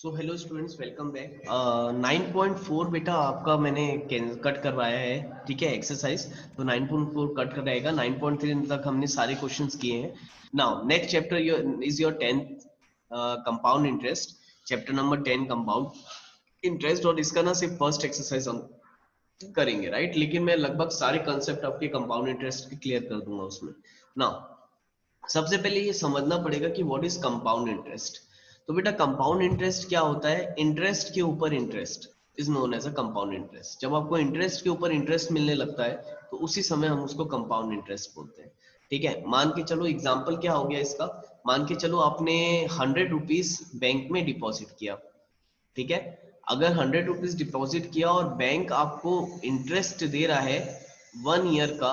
So hello students, welcome back. 9.4 बेटा आपका मैंने कट करवाया है, ठीक है एक्सरसाइज। तो 9.4 कट कर रहेगा। 9.3 तक हमने सारे क्वेश्चंस किए हैं। Now next chapter is your 10th compound interest, chapter number 10 compound interest. और इसका ना सिर्फ फर्स्ट एक्सरसाइज हम करेंगे, राइट। लेकिन मैं लगभग सारे कंसेप्ट आपके कंपाउंड इंटरेस्ट के क्लियर कर दूंगा उसमें। नाउ सबसे पहले ये समझना पड़ेगा कि व्हाट इज कंपाउंड इंटरेस्ट। तो बेटा कंपाउंड इंटरेस्ट क्या होता है? इंटरेस्ट के ऊपर interest is known as a compound interest. जब आपको इंटरेस्ट के ऊपर इंटरेस्ट मिलने लगता है तो उसी समय हम उसको कंपाउंड इंटरेस्ट बोलते हैं, ठीक है। मान के चलो एग्जाम्पल क्या हो गया इसका। मान के चलो आपने 100 रुपीज बैंक में डिपॉजिट किया, ठीक है। अगर 100 रुपीज डिपॉजिट किया और बैंक आपको इंटरेस्ट दे रहा है 1 ईयर का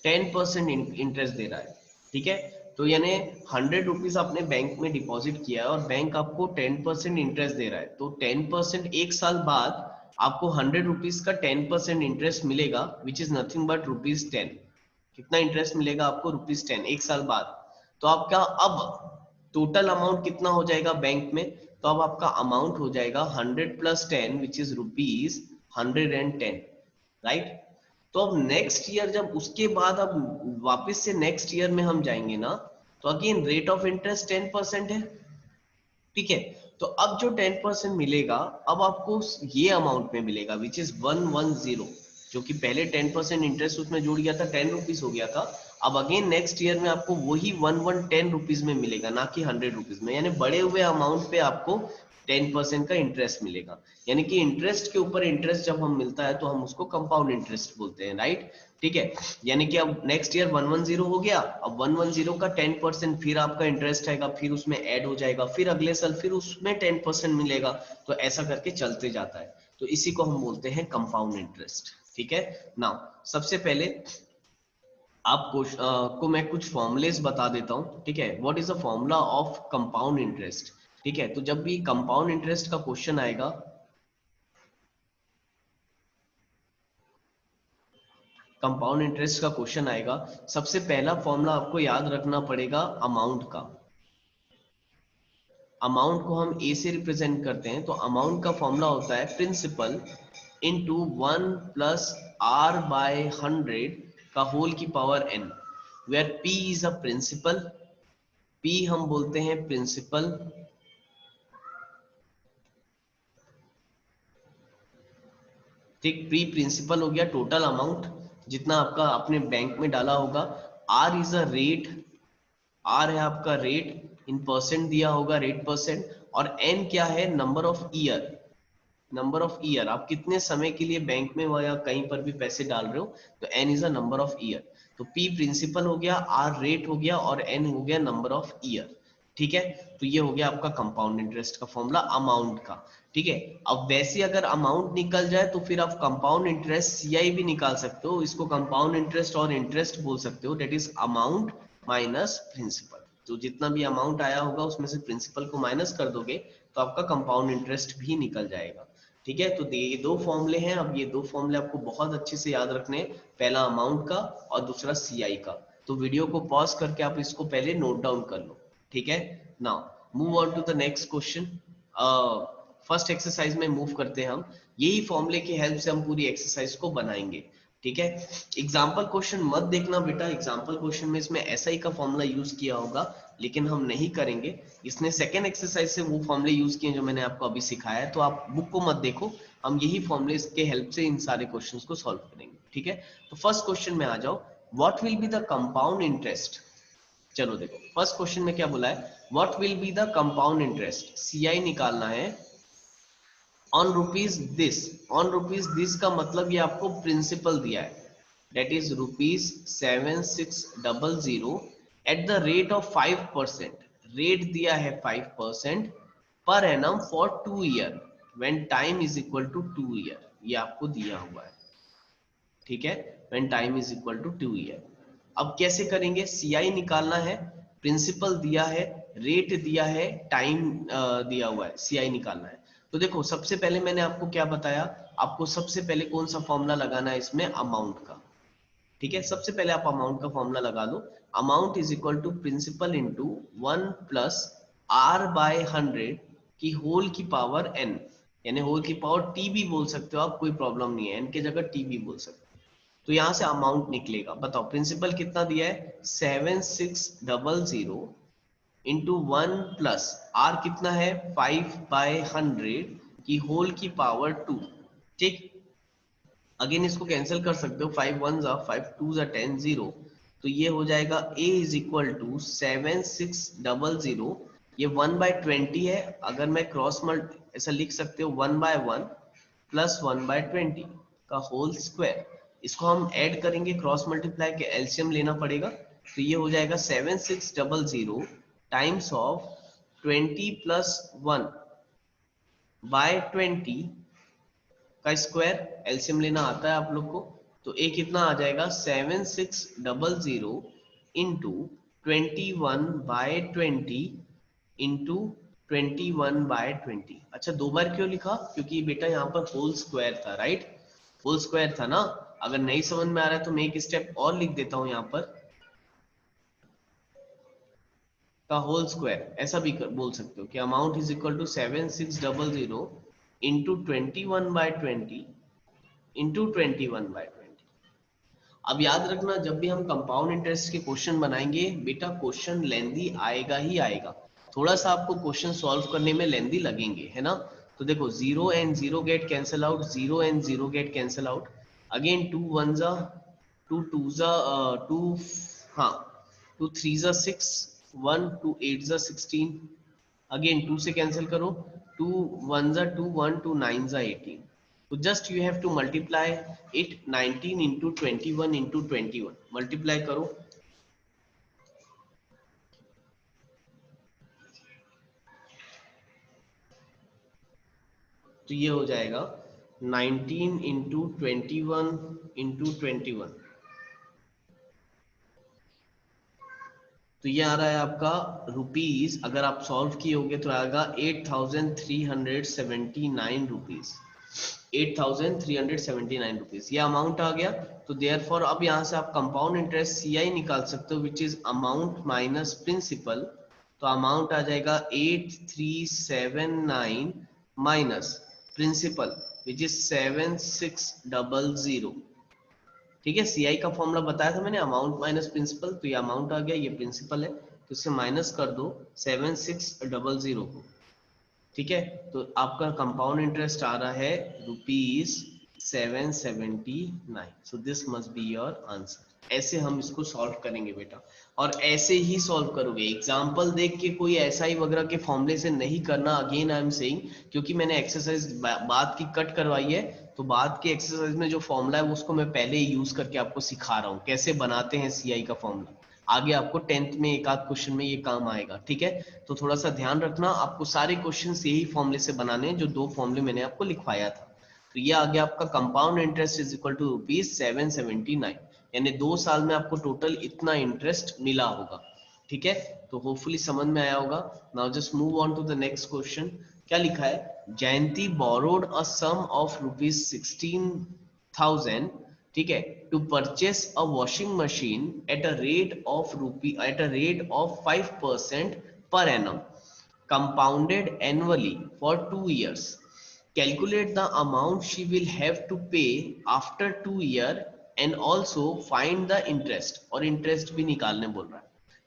10% इंटरेस्ट दे रहा है, ठीक है। तो यानी 100 रुपीज आपने बैंक में डिपॉजिट किया है और बैंक आपको 10% इंटरेस्ट दे रहा है। तो 10% एक साल बाद आपको 100 रुपीज का 10% इंटरेस्ट मिलेगा, विच इज नथिंग बट ₹10। कितना इंटरेस्ट मिलेगा आपको? ₹10 एक साल बाद। तो आपका अब टोटल अमाउंट कितना हो जाएगा बैंक में? तो अब आपका अमाउंट हो जाएगा 100 + 10 विच इज ₹110, राइट। तो अब नेक्स्ट ईयर जब उसके बाद अब वापस से नेक्स्ट ईयर में हम जाएंगे ना, तो अगेन रेट ऑफ इंटरेस्ट 10% है, ठीक है। तो अब जो 10% मिलेगा अब आपको ये अमाउंट में मिलेगा विच इज 110, जो कि पहले 10% इंटरेस्ट उसमें जुड़ गया था, 10 रुपीज हो गया था। अब अगेन नेक्स्ट ईयर में आपको वही 110 रुपीज में मिलेगा, ना कि 100 रुपीज में। यानी बड़े हुए अमाउंट पे आपको 10% का इंटरेस्ट मिलेगा। यानी कि इंटरेस्ट के ऊपर इंटरेस्ट जब हम मिलता है तो हम उसको कंपाउंड इंटरेस्ट बोलते हैं, राइट, ठीक है। यानी कि अब नेक्स्ट ईयर 110 हो गया, अब 110 का 10% फिर आपका इंटरेस्ट आएगा, फिर उसमें ऐड हो जाएगा, फिर अगले साल फिर उसमें 10% मिलेगा। तो ऐसा करके चलते जाता है। तो इसी को हम बोलते हैं कंपाउंड इंटरेस्ट, ठीक है। नाउ सबसे पहले आपको को मैं कुछ फॉर्मुलेस बता देता हूं, ठीक है। What is the formula of compound interest, ठीक है। तो जब भी कंपाउंड इंटरेस्ट का क्वेश्चन आएगा, कंपाउंड इंटरेस्ट का क्वेश्चन आएगा, सबसे पहला फॉर्मूला आपको याद रखना पड़ेगा अमाउंट का। अमाउंट को हम ए से रिप्रेजेंट करते हैं। तो अमाउंट का फॉर्मूला होता है प्रिंसिपल इंटू 1 + R/100 का होल की power n, where P is a principal. P हम बोलते हैं प्रिंसिपल, ठीक। प्री प्रिंसिपल हो गया टोटल अमाउंट जितना आपका अपने बैंक में डाला होगा। R is a rate, R है आपका रेट, इन परसेंट दिया होगा, रेट परसेंट। और एन क्या है? Number of year. Number of year, आप कितने समय के लिए बैंक में या कहीं पर भी पैसे डाल रहे हो, तो N is a number of year. तो पी प्रिंसिपल हो गया, आर रेट हो गया और एन हो गया नंबर ऑफ ईयर, ठीक है। तो ये हो गया आपका कंपाउंड इंटरेस्ट का फॉर्मूला अमाउंट का, ठीक है। अब वैसे अगर अमाउंट निकल जाए तो फिर आप कंपाउंड इंटरेस्ट सीआई भी निकाल सकते हो। इसको कंपाउंड इंटरेस्ट और इंटरेस्ट बोल सकते हो, that is amount minus principal. तो जितना भी अमाउंट आया होगा उसमें से प्रिंसिपल को माइनस कर दोगे तो आपका कंपाउंड इंटरेस्ट भी निकल जाएगा, ठीक है। तो ये दो फॉर्मूले हैं। अब ये दो फॉर्मूले आपको बहुत अच्छे से याद रखने हैं, पहला अमाउंट का और दूसरा सीआई का। तो वीडियो को पॉज करके आप इसको पहले नोट डाउन कर लो, ठीक है। Now move on to the next question. First exercise में मूव करते हैं हम। यही फॉर्मूले की हेल्प से हम पूरी एक्सरसाइज को बनाएंगे, ठीक है। एग्जाम्पल क्वेश्चन मत देखना बेटा, एग्जाम्पल क्वेश्चन में इसमें एसआई का फॉर्मूला यूज किया होगा, लेकिन हम नहीं करेंगे। इसने सेकेंड एक्सरसाइज से वो फॉर्मूले यूज किए जो मैंने आपको अभी सिखाया है। तो आप बुक को मत देखो, हम यही फॉर्मूले के हेल्प से इन सारे क्वेश्चंस को सॉल्व करेंगे, ठीक है। तो फर्स्ट क्वेश्चन में आ जाओ, what will be the compound interest. चलो देखो फर्स्ट क्वेश्चन में क्या बोला है, what will be the compound interest, CI निकालना है on rupees this. On rupees this का मतलब ये आपको प्रिंसिपल दिया है, that is ₹7600 at the rate of 5%। Rate दिया है 5% per annum for 2 year when time is equal to 2 year, ये आपको दिया हुआ है, ठीक है। when time is equal to 2 year. अब कैसे करेंगे? सीआई निकालना है, प्रिंसिपल दिया है, रेट दिया है, टाइम दिया हुआ है, सीआई निकालना है। तो देखो सबसे पहले मैंने आपको क्या बताया, आपको सबसे पहले कौन सा फॉर्मूला लगाना है इसमें? अमाउंट का, ठीक है। सबसे पहले आप अमाउंट का फॉर्मूला लगा लो। Amount is equal to principal into 1 + R/100 की होल की पावर n, यानी होल की पावर t भी बोल सकते हो आप, कोई प्रॉब्लम नहीं है, n की जगह t भी बोल सकते हो। तो यहाँ से अमाउंट निकलेगा, बताओ प्रिंसिपल कितना दिया है 7600 इंटू 1 प्लस आर कितना है 5/100 की होल की पावर 2। ठीक, अगेन इसको कैंसिल कर सकते हो, 5 1 जा 5 2 जा 10 0, तो ये हो जाएगा a इज इक्वल टू 7600, ये 1/20 है, अगर मैं क्रॉस मल्ट ऐसा लिख सकते हो 1/1 प्लस 1/20 का होल स्क्वायर, इसको हम ऐड करेंगे क्रॉस मल्टीप्लाई के एलसीएम लेना पड़ेगा, तो ये हो जाएगा 7600 टाइम्स ऑफ 20 प्लस 1/20 का स्क्वायर, एलसीएम लेना आता है आप लोग को, तो ए कितना आ जाएगा 7600 इंटू 21/20 इंटू 21/20। अच्छा दो बार क्यों लिखा, क्योंकि बेटा यहाँ पर होल स्क्वायर था, राइट, होल स्क्वायर था ना। अगर नहीं समझ में आ रहा है तो मैं एक स्टेप और लिख देता हूं यहाँ पर, का होल स्क्वायर, ऐसा भी बोल सकते हो कि amount is equal to 7600 into 21/20 into 21/20। अब याद रखना जब भी हम कंपाउंड इंटरेस्ट के क्वेश्चन बनाएंगे बेटा, क्वेश्चन लेंदी आएगा ही आएगा, थोड़ा सा आपको क्वेश्चन सॉल्व करने में लेंदी लगेंगे, है ना। तो देखो 0 and 0 get cancel out, 0 and 0 get cancel out, again 2 1 जा 2 2 जा 2, हाँ 2 3 जा 6, 1 2 8 जा 16, अगेन 2 से कैंसिल करो, 2 1 जा 2 1 2 9 जा 18, तो just you have to multiply it 19 into 21 into 21, multiply करो, तो ये हो जाएगा 19 इंटू 21 इंटू 21, तो ये आ रहा है आपका रुपीज, अगर आप सॉल्व किए होगे तो आएगा 8379 रुपीज, 8379 रुपीज, ये अमाउंट आ गया। तो देयरफॉर अब यहाँ से आप कंपाउंड इंटरेस्ट सीआई निकाल सकते हो, which is amount minus principal, तो अमाउंट आ जाएगा 8379 माइनस प्रिंसिपल विच इज 7600। ठीक है, सीआई का फॉर्मूला बताया था मैंने, अमाउंट माइनस प्रिंसिपल, तो ये अमाउंट आ गया, ये प्रिंसिपल है, तो इससे माइनस कर दो 7600 को। ठीक है, तो आपका कंपाउंड इंटरेस्ट आ रहा है ₹779, so this must be your answer. ऐसे हम इसको सॉल्व करेंगे बेटा, और ऐसे ही सॉल्व करोगे, एग्जाम्पल देख के कोई एसआई वगैरह के फॉर्मूले से नहीं करना, अगेन आई एम सेइंग, क्योंकि मैंने एक्सरसाइज बाद की कट करवाई है, तो बाद के एक्सरसाइज में जो फॉर्मूला है उसको मैं पहले ही यूज करके आपको सिखा रहा हूँ कैसे बनाते हैं सीआई का फॉर्मूला, आगे आपको 10th में एक आध क्वेश्चन में ये काम आएगा। ठीक है, तो थोड़ा सा ध्यान रखना, आपको सारे क्वेश्चन यही फॉर्मूले से बनाने हैं जो दो फॉर्मूले मैंने आपको लिखवाया था। तो ये आ गया आपका compound interest is equal to ₹779, यानी 2 साल में आपको टोटल इतना इंटरेस्ट मिला होगा। ठीक है, तो होपफुली समझ में आया होगा। Now just move on to the next question. क्या लिखा है, जयंती बोरोड अ सम ऑफ ₹16,000, ठीक है, to purchase a washing machine at a rate of 5% per annum, compounded annually for 2 years. Calculate the amount she will have to pay after 2 year and also find the interest, और interest भी निकालने बोल रहा है।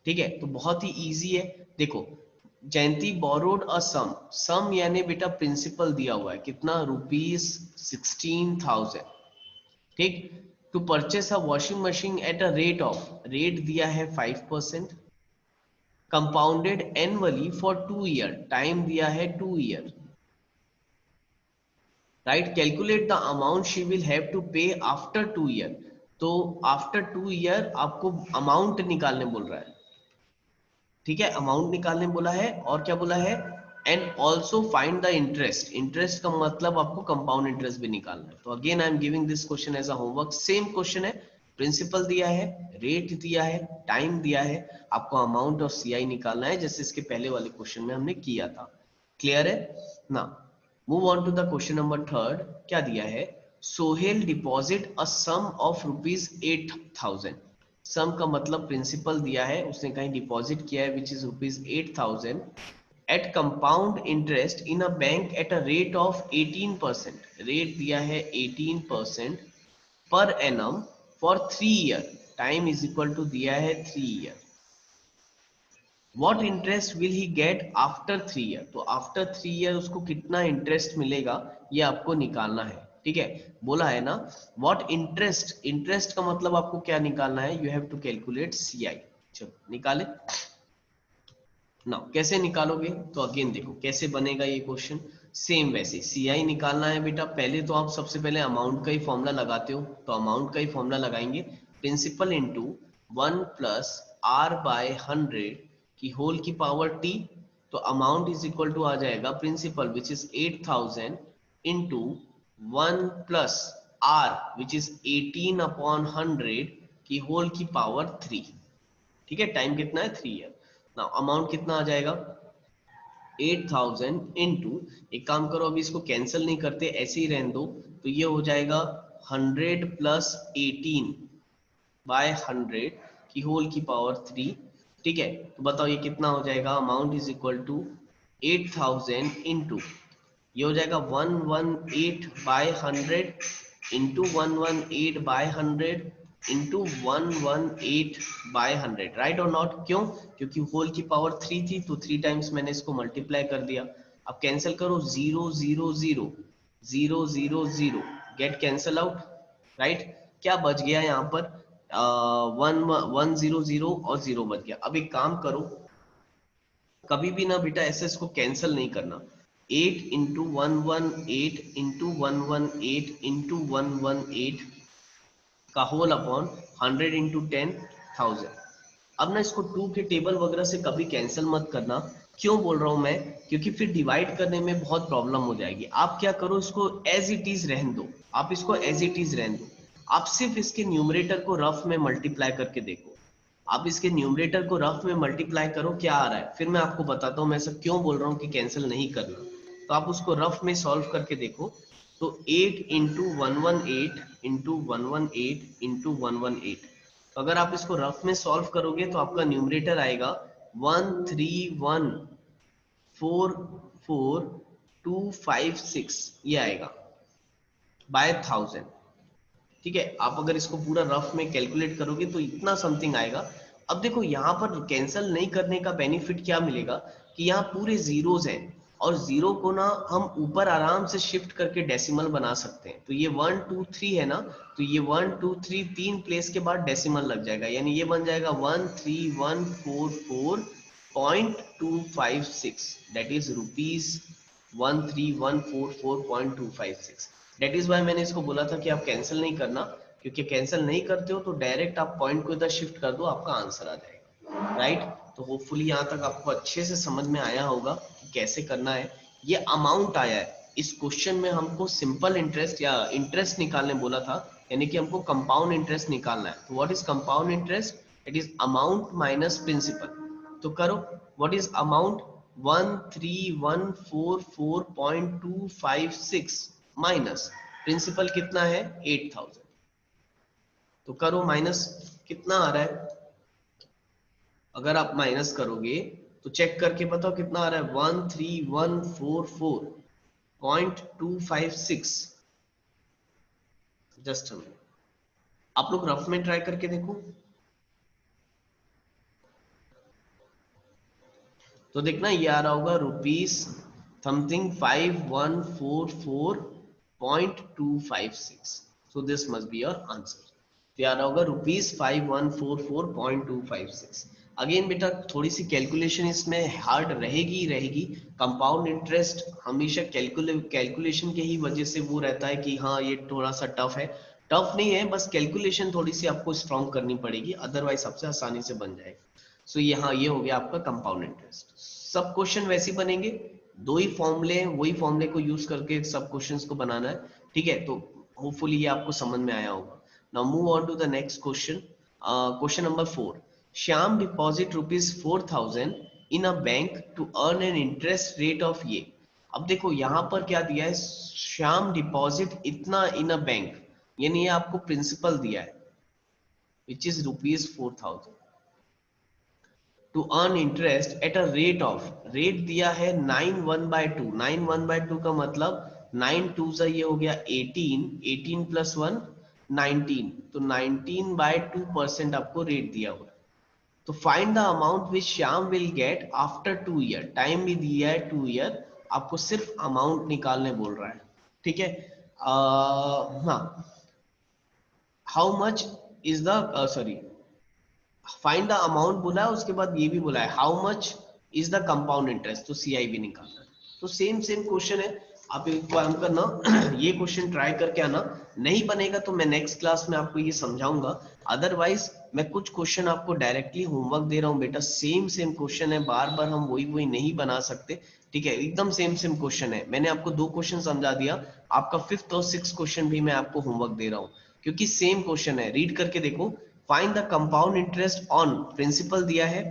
ठीक है, तो बहुत ही इजी है। देखो, जयंती बोरोड अ सम, सम यानी बेटा प्रिंसिपल दिया हुआ है, कितना ₹16,000। ठीक, to purchase a washing machine at a rate of, rate दिया है 5%, compounded annually for 2 year, time दिया है 2 year, right. Calculate the amount she will have to pay after 2 year, तो आफ्टर 2 ईयर आपको अमाउंट निकालने बोल रहा है। ठीक है, अमाउंट निकालने बोला है, और क्या बोला है, and also find the interest, interest का मतलब आपको कंपाउंड इंटरेस्ट भी निकालना है। तो again I am giving this question as a homework, same question है, प्रिंसिपल दिया है, रेट दिया है, टाइम दिया है, आपको अमाउंट और सीआई निकालना है, जैसे इसके पहले वाले क्वेश्चन में हमने किया था। क्लियर है ना। Move on to the question number 3। क्या दिया है, Sohail deposit a sum of ₹8,000, sum का मतलब प्रिंसिपल दिया है, उसने कहीं डिपॉजिट किया है which is ₹8,000 at compound interest in a bank at a rate of 18%, rate दिया है 18% per annum for 3 year, time is equal to दिया है 3 year. What interest will he get after 3 year, तो आफ्टर 3 ईयर उसको कितना इंटरेस्ट मिलेगा ये आपको निकालना है। ठीक है, बोला है ना व्हाट इंटरेस्ट, इंटरेस्ट का मतलब आपको क्या निकालना है, you have to calculate CI। चलो निकाले ना, कैसे निकालोगे, तो अगेन देखो कैसे बनेगा ये क्वेश्चन, सेम वैसे CI निकालना है बेटा। पहले तो आप सबसे पहले अमाउंट का ही फॉर्मूला लगाते हो, तो अमाउंट का ही फॉर्मूला लगाएंगे, principal into 1 plus R by 100 की होल की पावर t, तो अमाउंट इज इक्वल टू आ जाएगा principal which is 8000 into 1 plus R which is 18 upon 100 की होल की पावर 3। ठीक है, टाइम कितना है 3 ईयर। ना अमाउंट कितना आ जाएगा 8000 इंटू, एक काम करो अभी इसको कैंसिल नहीं करते ऐसे ही रहने दो, तो ये हो जाएगा 100 प्लस 18 बाय 100 की होल की पावर 3। ठीक है, तो बताओ ये कितना हो जाएगा, amount is equal to 8000 into, ये हो जाएगा 118 by 100 into 118 by 100 into 118 by 100, right और नॉट, क्यों, क्योंकि होल की पावर 3 थी तो 3 टाइम्स मैंने इसको मल्टीप्लाई कर दिया। अब कैंसिल करो, 0 0 0 0 0 0 गेट कैंसिल आउट, राइट। क्या बच गया यहाँ पर, 1 1 0 0 और 0 बच गया। अब एक काम करो, कभी भी ना बेटा ऐसे इसको कैंसिल नहीं करना, 8 इंटू 118 इंटू 118 इंटू 118 का होल अपॉन 100 इंटू 10,000। अब ना इसको 2 के टेबल वगैरह से कभी कैंसिल मत करना। क्यों बोल रहा हूं मैं, क्योंकि फिर डिवाइड करने में बहुत प्रॉब्लम हो जाएगी। आप क्या करो, इसको एज इट इज रहने दो, आप इसको एज इट इज रहने दो, आप सिर्फ इसके न्यूमरेटर को रफ में मल्टीप्लाई करके देखो। आप इसके न्यूमरेटर को रफ में मल्टीप्लाई करो क्या आ रहा है, फिर मैं आपको बताता हूँ मैं ऐसा क्यों बोल रहा हूँ कि कैंसिल नहीं करना। तो आप उसको रफ में सॉल्व करके देखो, तो 8 इंटू 118 इंटू 118 इंटू 118, तो अगर आप इसको रफ में सॉल्व करोगे तो आपका न्यूमरेटर आएगा 13144,256, ये आएगा बाय 1000। ठीक है, आप अगर इसको पूरा रफ में कैलकुलेट करोगे तो इतना समथिंग आएगा। अब देखो यहाँ पर कैंसिल नहीं करने का बेनिफिट क्या मिलेगा, कि यहाँ पूरे जीरोज हैं और जीरो को ना हम ऊपर आराम से शिफ्ट करके डेसिमल बना सकते हैं। तो ये 1 2 3 है ना, तो ये 1 2 3 तीन प्लेस के बाद डेसिमल लग जाएगा, यानी ये बन जाएगा 13,144.256, that is ₹13,144.256। That is why मैंने इसको बोला था कि आप कैंसिल नहीं करना, क्योंकि कैंसिल नहीं करते हो तो डायरेक्ट आप पॉइंट को इधर शिफ्ट कर दो, आपका आंसर आ जाएगा, राइट। तो होपफुली यहाँ तक आपको अच्छे से समझ में आया होगा कि कैसे करना है। ये अमाउंट आया है इस क्वेश्चन में, हमको सिंपल इंटरेस्ट या इंटरेस्ट निकालने बोला था, यानी कि हमको कंपाउंड इंटरेस्ट निकालना है। तो what is compound interest, it is amount minus principal. तो करो, what is amount, 13,144.256 minus principal कितना है 8000, तो करो माइनस, कितना आ रहा है, अगर आप माइनस करोगे तो चेक करके बताओ कितना आ रहा है, 13,144.256। जस्ट आप लोग रफ में ट्राई करके देखो, तो देखना ये आ रहा होगा rupees something 5144.256, so this must be your answer. तो आ रहा होगा ₹5144.256। अगेन बेटा थोड़ी सी कैलकुलेशन इसमें हार्ड रहेगी ही रहेगी। कंपाउंड इंटरेस्ट हमेशा कैलकुलेशन के ही वजह से वो रहता है कि हाँ ये थोड़ा सा टफ है, टफ नहीं है, बस कैलकुलेशन थोड़ी सी आपको स्ट्रॉन्ग करनी पड़ेगी, अदरवाइज सबसे आसानी से बन जाएगा। सो यहाँ ये हो गया आपका कंपाउंड इंटरेस्ट। सब क्वेश्चन वैसे बनेंगे, दो ही फॉर्मूले, वही फॉर्मूले को यूज करके सब क्वेश्चंस को बनाना है। ठीक है, तो होपफुली ये आपको समझ में आया होगा। Now move on to the next question. Question number 4. Shyam deposit ₹4,000 in a bank to earn an interest rate of ये। अब देखो यहाँ पर क्या दिया है, श्याम डिपॉजिट इतना इन अ बैंक, यानी ये आपको प्रिंसिपल दिया है which is ₹4,000। To earn interest at a rate of, rate दिया है 9/1/2, 9/1/2 का मतलब 9 2 ये हो गया 18, 18 + 1 19, तो 19/2% आपको रेट दिया हुआ है। तो find the amount which Shyam will get after 2 year, time भी दिया है 2 ईयर, आपको सिर्फ अमाउंट निकालने बोल रहा है, ठीक है। हाँ, how much is the sorry, find the amount बोला है, उसके बाद ये भी बोला है how much is the compound interest, तो CIB निकालना है। तो सेम सेम क्वेश्चन है, आप एक काम करना ये क्वेश्चन ट्राई करके आना, नहीं बनेगा तो मैं नेक्स्ट क्लास में आपको ये समझाऊंगा। अदरवाइज मैं कुछ क्वेश्चन आपको डायरेक्टली होमवर्क दे रहा हूँ बेटा, सेम सेम क्वेश्चन है, बार बार हम वही वही नहीं बना सकते, ठीक है, एकदम सेम सेम क्वेश्चन है। मैंने आपको 2 क्वेश्चन समझा दिया, आपका 5th और 6th क्वेश्चन भी मैं आपको होमवर्क दे रहा हूँ, क्योंकि सेम क्वेश्चन है। रीड करके देखो, find the compound interest on, principal दिया है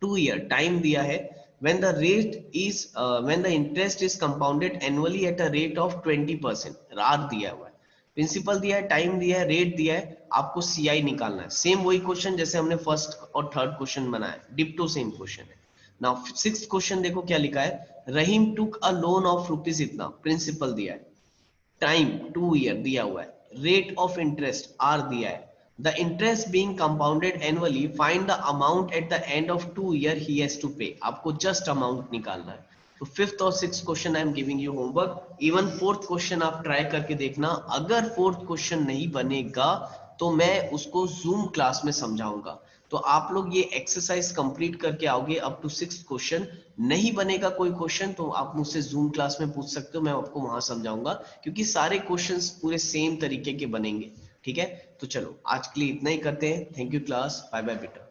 2 ईयर, टाइम दिया है when the rate is when the interest is compounded annually at a rate of 20%, रार दिया हुआ है, प्रिंसिपल दिया है, टाइम दिया है, रेट दिया है, आपको CI निकालना है। सेम वही क्वेश्चन जैसे हमने फर्स्ट और थर्ड क्वेश्चन बनाया, डिप्टो सेम क्वेश्चन है। नाउ 6th क्वेश्चन देखो क्या लिखा है, रहीम टुक अ लोन ऑफ रुपीज इतना, प्रिंसिपल दिया है, टाइम 2 ईयर दिया हुआ है, रेट ऑफ इंटरेस्ट R दिया है, the interest being compounded annually, find the amount at the end of 2 year he has to pay, आपको जस्ट अमाउंट निकालना है। तो 5th और 6th question I am giving you homework, even 4th question आप try करके देखना, अगर 4th question नहीं बनेगा तो मैं उसको जूम क्लास में समझाऊंगा। तो आप लोग ये एक्सरसाइज कंप्लीट करके आओगे अप टू 6th क्वेश्चन, नहीं बनेगा कोई क्वेश्चन तो आप मुझसे जूम क्लास में पूछ सकते हो, मैं आपको वहां समझाऊंगा, क्योंकि सारे क्वेश्चंस पूरे सेम तरीके के बनेंगे, ठीक है। तो चलो आज के लिए इतना ही करते हैं, thank you class, bye bye बेटा।